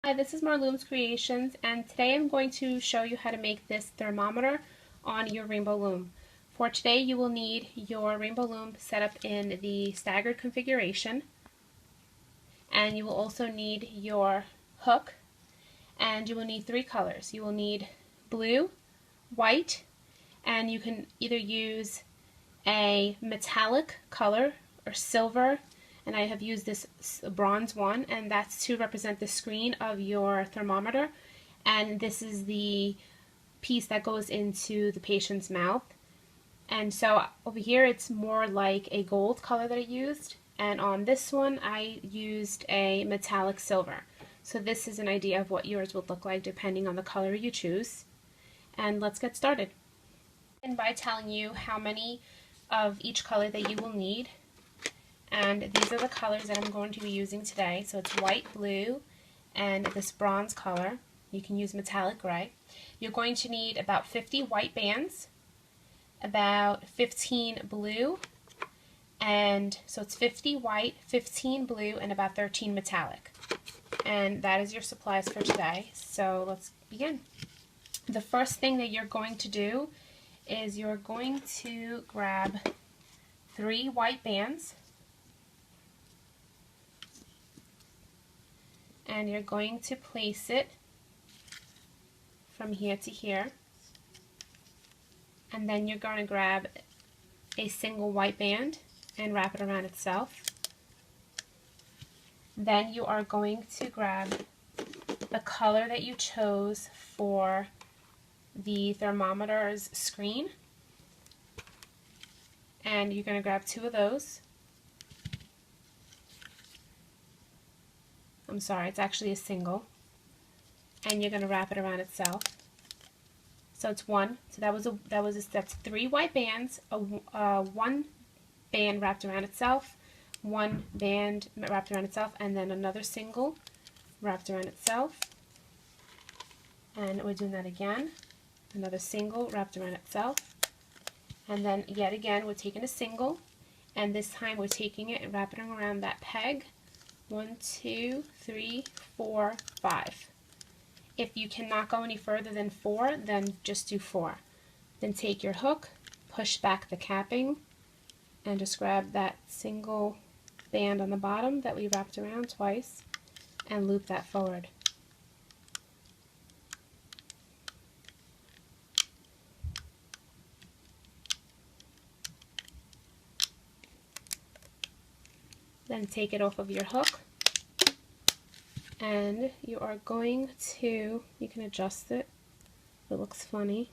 Hi, this is Marloomz Creations, and today I'm going to show you how to make this thermometer on your rainbow loom. For today you will need your rainbow loom set up in the staggered configuration, and you will also need your hook, and you will need three colors. You will need blue, white, and you can either use a metallic color or silver, and I have used this bronze one, and that's to represent the screen of your thermometer, and this is the piece that goes into the patient's mouth. And so over here it's more like a gold color that I used, and on this one I used a metallic silver. So this is an idea of what yours would look like depending on the color you choose. And let's get started. And by telling you how many of each color that you will need. And these are the colors that I'm going to be using today. So it's white, blue, and this bronze color. You can use metallic gray. You're going to need about 50 white bands, about 15 blue, and so it's 50 white, 15 blue, and about 13 metallic. And that is your supplies for today. So let's begin. The first thing that you're going to do is you're going to grab 3 white bands, and you're going to place it from here to here, and then you're going to grab a single white band and wrap it around itself. Then you are going to grab the color that you chose for the thermometer's screen, and you're going to grab 2 of those. I'm sorry, it's actually a single, and you're going to wrap it around itself. So it's 1. So that's 3 white bands, 1 band wrapped around itself, 1 band wrapped around itself, and then another single wrapped around itself. And we're doing that again. Another single wrapped around itself, and then yet again we're taking a single, and this time we're taking it and wrapping it around that peg. 1, 2, 3, 4, 5. If you cannot go any further than 4, then just do 4. Then take your hook, push back the capping, and just grab that single band on the bottom that we wrapped around twice and loop that forward. Then take it off of your hook, and you are going to, you can adjust it if it looks funny.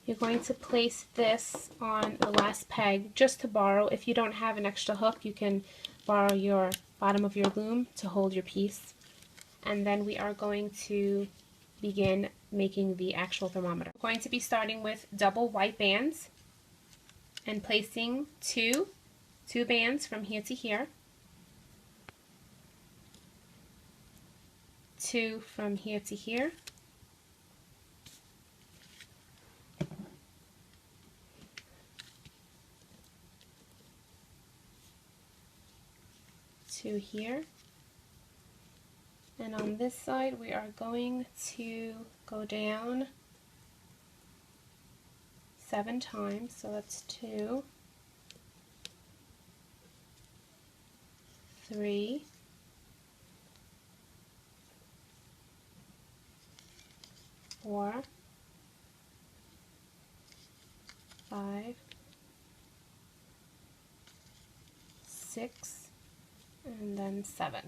You're going to place this on the last peg just to borrow. If you don't have an extra hook, you can borrow your bottom of your loom to hold your piece. And then we are going to begin making the actual thermometer. We're going to be starting with double white bands and placing two bands from here to here, 2 from here to here, 2 here. And on this side we are going to go down 7 times, so that's 2, 3, 4, 5, 6, and then 7.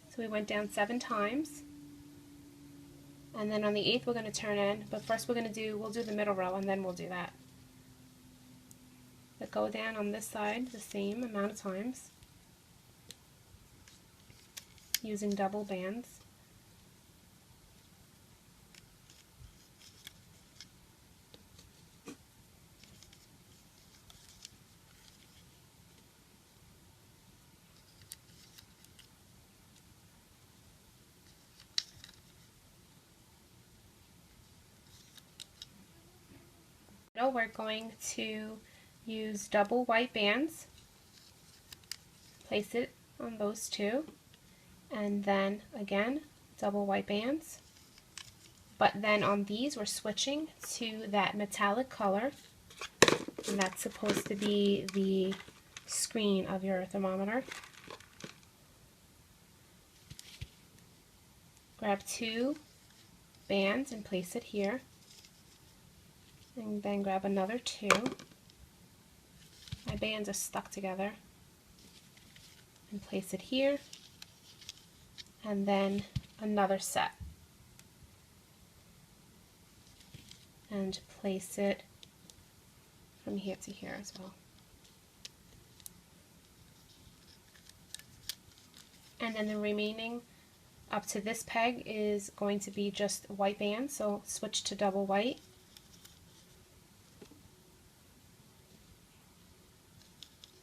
So we went down 7 times, and then on the 8th we're going to turn in, but first we'll do the middle row, and then we'll do that. But go down on this side the same amount of times using double bands. We're going to use double white bands, place it on those two, and then again double white bands. But then on these we're switching to that metallic color, and that's supposed to be the screen of your thermometer. Grab two bands and place it here, and then grab another two. My bands are stuck together, and place it here, and then another set, and place it from here to here as well. And then the remaining up to this peg is going to be just white bands, so switch to double white.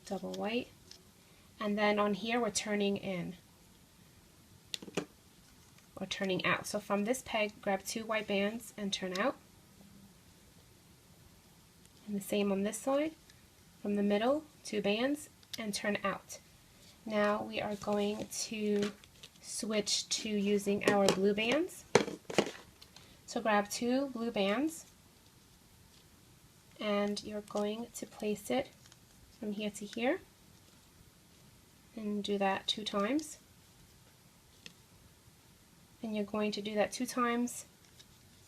Double white. And then on here we're turning in, or turning out. So from this peg, grab two white bands and turn out. And the same on this side. From the middle, two bands and turn out. Now we are going to switch to using our blue bands. So grab two blue bands, and you're going to place it from here to here, and do that 2 times. And you're going to do that 2 times,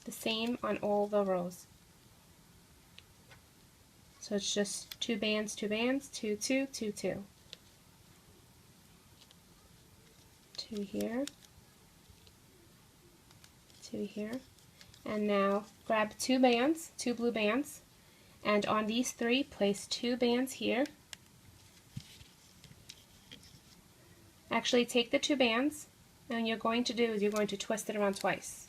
the same on all the rows. So it's just 2 bands, 2 bands, 2, 2, 2, 2. 2 here, 2 here, and now grab 2 bands, 2 blue bands, and on these 3 place 2 bands here. Actually take the 2 bands, and you're going to do is you're going to twist it around twice.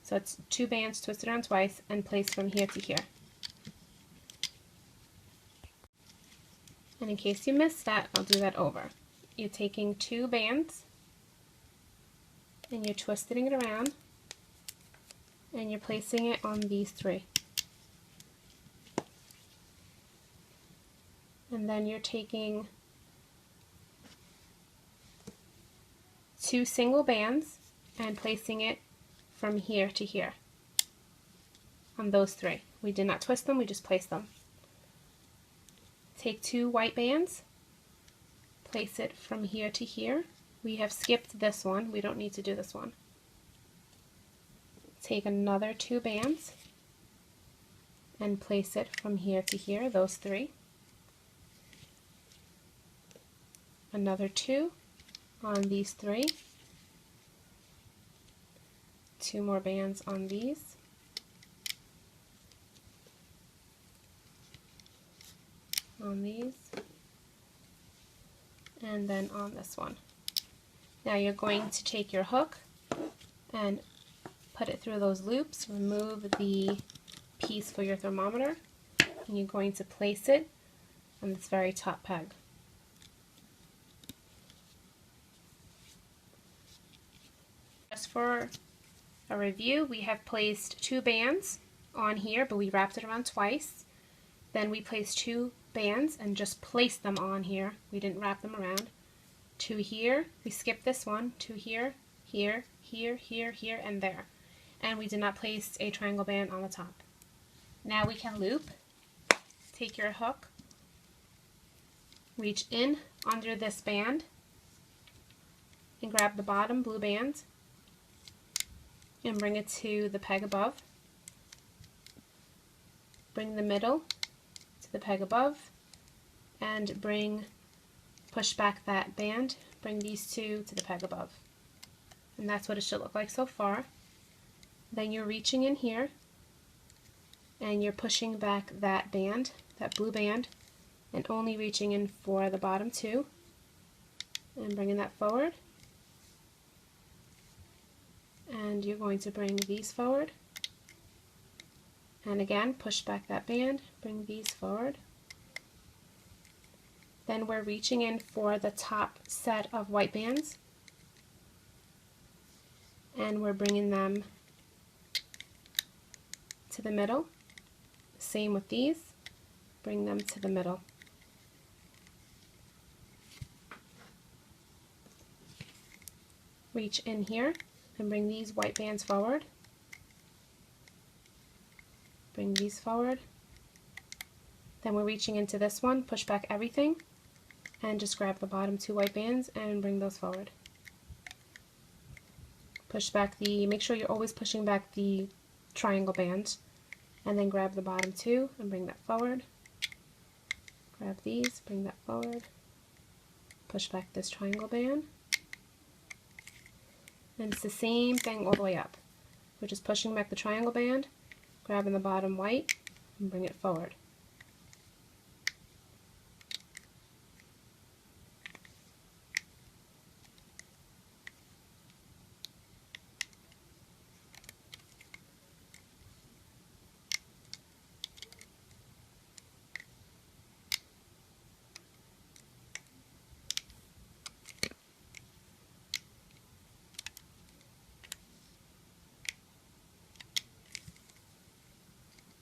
So it's 2 bands twisted around twice and place from here to here. And in case you missed that, I'll do that over. You're taking 2 bands, and you're twisting it around, and you're placing it on these 3. And then you're taking 2 single bands and placing it from here to here on those 3. We did not twist them, we just placed them. Take 2 white bands, place it from here to here. We have skipped this one, we don't need to do this one. Take another 2 bands and place it from here to here, those 3. Another 2 on these 3. 2 more bands on these. On these. And then on this one. Now you're going to take your hook and put it through those loops, remove the piece for your thermometer, and you're going to place it on this very top peg. Just for a review, we have placed 2 bands on here, but we wrapped it around twice. Then we placed 2 bands and just placed them on here. We didn't wrap them around. 2 here, we skipped this one, 2 here, here, here, here, here, and there. And we did not place a triangle band on the top. Now we can loop. Take your hook, reach in under this band, and grab the bottom blue band, and bring it to the peg above. Bring the middle to the peg above, and push back that band, bring these 2 to the peg above. And that's what it should look like so far. Then you're reaching in here, and you're pushing back that band, that blue band, and only reaching in for the bottom 2, and bringing that forward. And you're going to bring these forward, and again push back that band, bring these forward. Then we're reaching in for the top set of white bands, and we're bringing them to the middle. Same with these, bring them to the middle. Reach in here and bring these white bands forward. Bring these forward. Then we're reaching into this one, push back everything, and just grab the bottom 2 white bands and bring those forward. Push back make sure you're always pushing back the triangle band, and then grab the bottom 2 and bring that forward. Grab these, bring that forward. Push back this triangle band. And it's the same thing all the way up. We're just pushing back the triangle band, grabbing the bottom white, and bring it forward.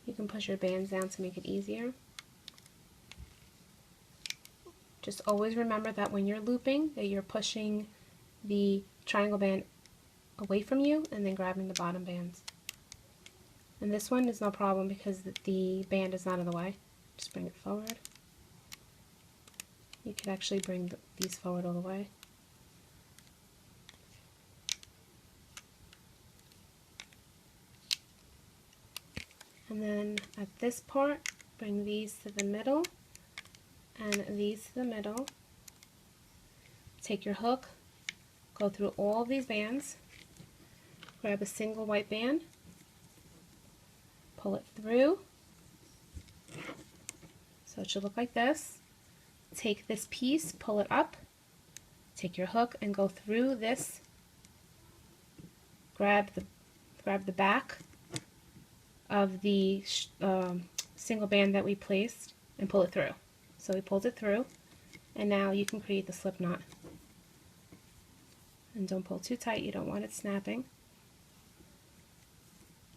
You can push your bands down to make it easier. Just always remember that when you're looping, that you're pushing the triangle band away from you and then grabbing the bottom bands. And this one is no problem because the band is not in the way. Just bring it forward. You could actually bring these forward all the way. And then at this part, bring these to the middle and these to the middle. Take your hook, go through all of these bands, grab a single white band, pull it through, so it should look like this. Take this piece, pull it up, take your hook and go through this, grab the back of the single band that we placed and pull it through. So we pulled it through, and now you can create the slip knot. And don't pull too tight, you don't want it snapping.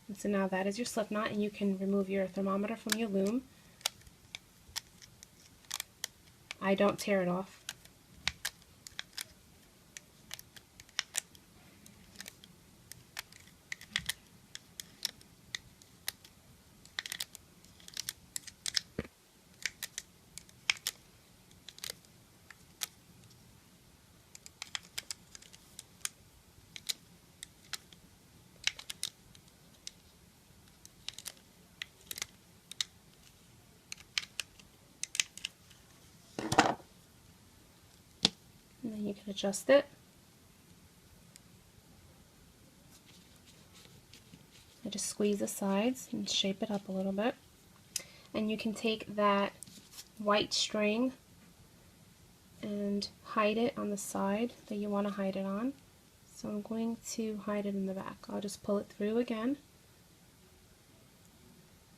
And so now that is your slip knot, and you can remove your thermometer from your loom. I don't tear it off. And then you can adjust it. I just squeeze the sides and shape it up a little bit. And you can take that white string and hide it on the side that you want to hide it on. So I'm going to hide it in the back. I'll just pull it through again.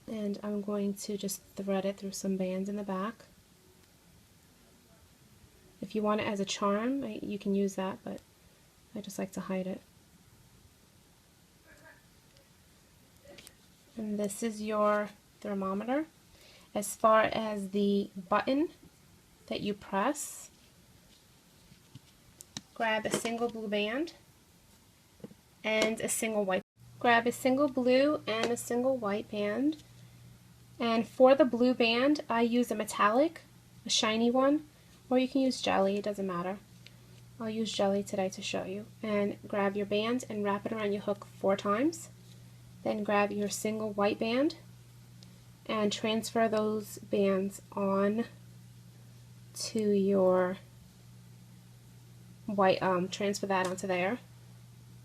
And I'm going to just thread it through some bands in the back. If you want it as a charm, you can use that, but I just like to hide it. And this is your thermometer. As far as the button that you press, grab a single blue band and a single white. Grab a single blue and a single white band. And for the blue band, I use a metallic, a shiny one, or you can use jelly, it doesn't matter. I'll use jelly today to show you. And grab your band and wrap it around your hook 4 times. Then grab your single white band and transfer those bands on to your white, transfer that onto there.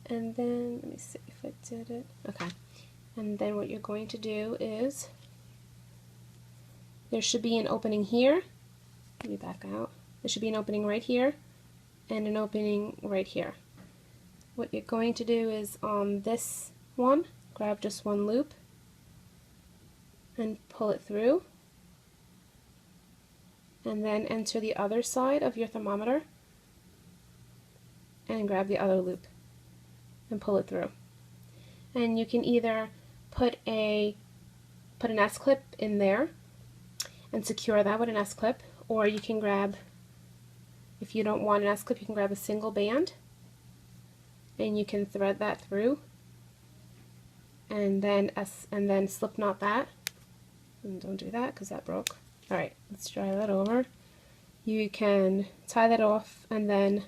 And then, let me see if I did it. Okay. And then what you're going to do is, there should be an opening here. Let me back out. There should be an opening right here and an opening right here. What you're going to do is on this one, grab just one loop and pull it through, and then enter the other side of your thermometer and grab the other loop and pull it through. And you can either put an S-clip in there, and secure that with an S-clip, or you can grab, if you don't want an S-clip, you can grab a single band and you can thread that through and then slip knot that. And don't do that because that broke. Alright, let's try that over. You can tie that off, and then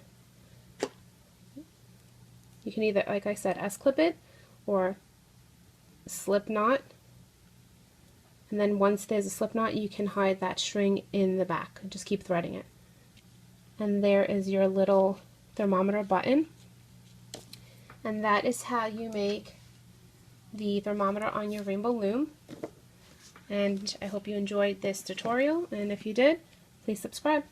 you can either, like I said, S-clip it or slip knot. And then once there's a slip knot, you can hide that string in the back. Just keep threading it. And there is your little thermometer button. And that is how you make the thermometer on your rainbow loom. And I hope you enjoyed this tutorial, and if you did, please subscribe.